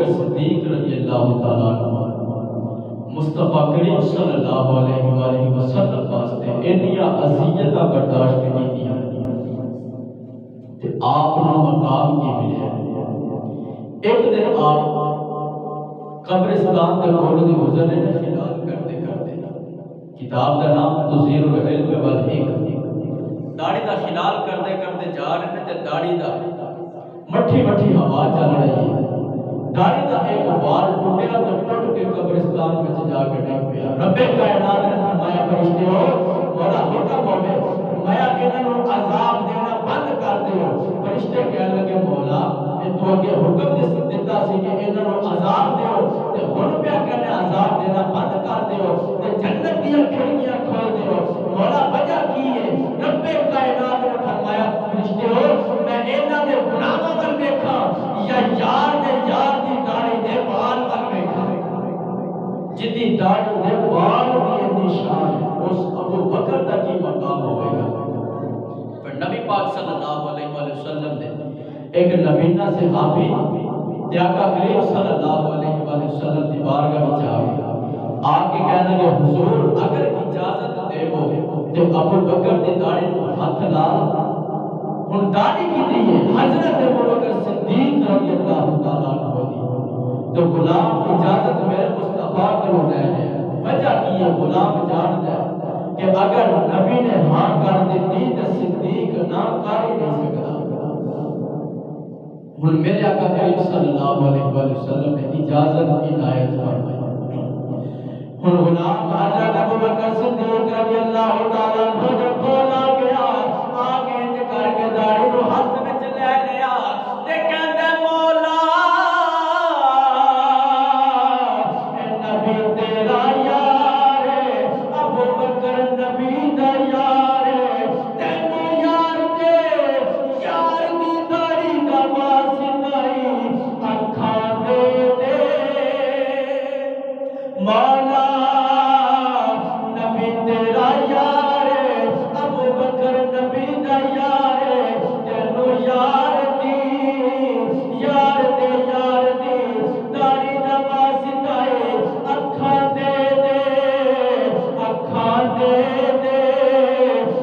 بکر صدیق رضی اللہ تعالیٰ عنہ مصطفیٰ کریم صلی اللہ علیہ وآلہ وسلم واسطے انیا عذیتہ برداشت کی دیا کہ آپ نے مقام کی ملے ایک دن آپ قبرستان کے کول دی گزرنے نے خلال کرتے کرتے کتاب کا نام تزیر العلم والحکم داڑھی دا خلال کرتے کرتے جا رہے ہیں تے داڑھی دا مٹھی مٹھی ہوا چل رہی ہے داڑھی دا ایک بال ٹوٹیا تو ٹوٹ کے قبرستان میں جا کے ڈگ پیا رب کائنات نے فرمایا فرشتے ہو مولا حکم ہوے فرمایا انہاں نوں عذاب دینا بند کر دیو فرشتے کہنے لگے مولا یہ تو اگے حکم دیتا سی کہ انہاں نوں عذاب دیو تے ہن پیا کہنے عذاب دینا بند کر دیو تے جنت دی کھڑکیاں کھول دیو مولا وجہ کی ہے رب کائنات نے فرمایا فرشتے ہو میں انہاں دے گناہاں ول دیکھاں یا یار دے یار دی داڑھی دے بال ول دیکھاں جدی داڑھی دے بال دی نشان اس ابو بکر دا کی مقام ہوئے گا پر نبی پاک صلی اللہ علیہ وآلہ وسلم نے ایک نبینہ صحابی آقا کریم صلی اللہ علیہ وآلہ وسلم دی بارگاہ میں جاوے آکے کہنے کہ حضور اگر اجازت دے ہو تو ابو بکر دی داڑھی کو ہاتھ لا ان داڑھی کی دیئے حضرت ابو بکر صدیق رضی اللہ تعالیٰ عنہ دی تو غلام اجازت میرے مصطفیٰ کو لے لے وجہ کی یہ غلام جان دے کہ اگر نبی نے ہاں کر دیتی تو صدیق نہ کر ہی نہیں سکتا ہن میرے آقا کریم صلی اللہ علیہ وآلہ وسلم نے اجازت عنایت فرمائی ہن غلام حضرت ابو بکر صدیق رضی اللہ تعالیٰ عنہ جب بولا گیا آگے کر کے داڑھی کو ہاتھ میں لے لیا تے کہندے مولا اے نبی تیرا یار ہے ابو بکر نبی دا یار ہے تینوں یار دے یار دی داڑھی دا واسطہ اکھاں دے دے مولا نبی تیرا یار ہے ابو بکر نبی دا یار ہے تینوں یار دی داڑھی دا واسطہ اکھاں دے دے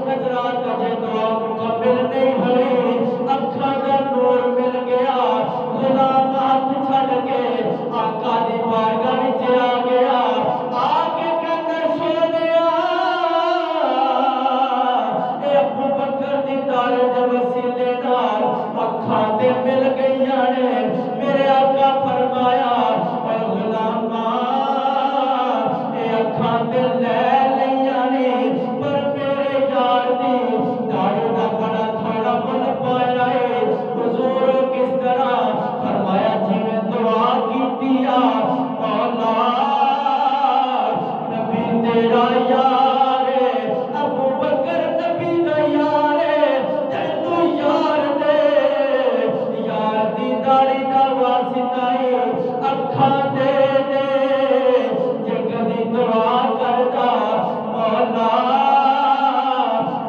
حضرات اجے دعا مکمل نہیں ہوئی اکھاں دا نور مل گیا غلام ہاتھ چھڑ کے آقا دی بارگاہ وچ آ گیا آ کے کہندا سونیا اے ابو بکر دی داڑھی دے وسیلے نال اکھاں تے مل گئیاں نے میرے آقا فرمایا اے غلاما اے اکھاں تے لے لیاں نے پر میرے یار دی داڑھی دا بڑا تھوڑا مل پایا ہے حضور کس طرح فرمایا جویں دعا کیتی مولا نبی تیرا یار ہے ابو بکر نبی دا یار ہے تینوں یار دے یار دی داڑھی دا واسطہ اکھاں دے جے کدی دعا کردا مولا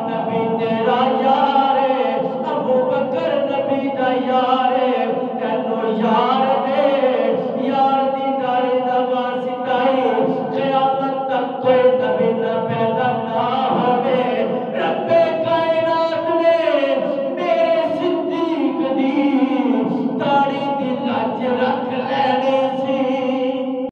نبی تیرا یار ہے ابو بکر نبی دا یار ہے تینوں یار دے یار دی داڑھی دا واسطہ قیامت تک کوئی نبی نہ پیدا نہ ہوئے رب کائنات نے میرے صدیق دی داڑھی دی لاج رکھ لے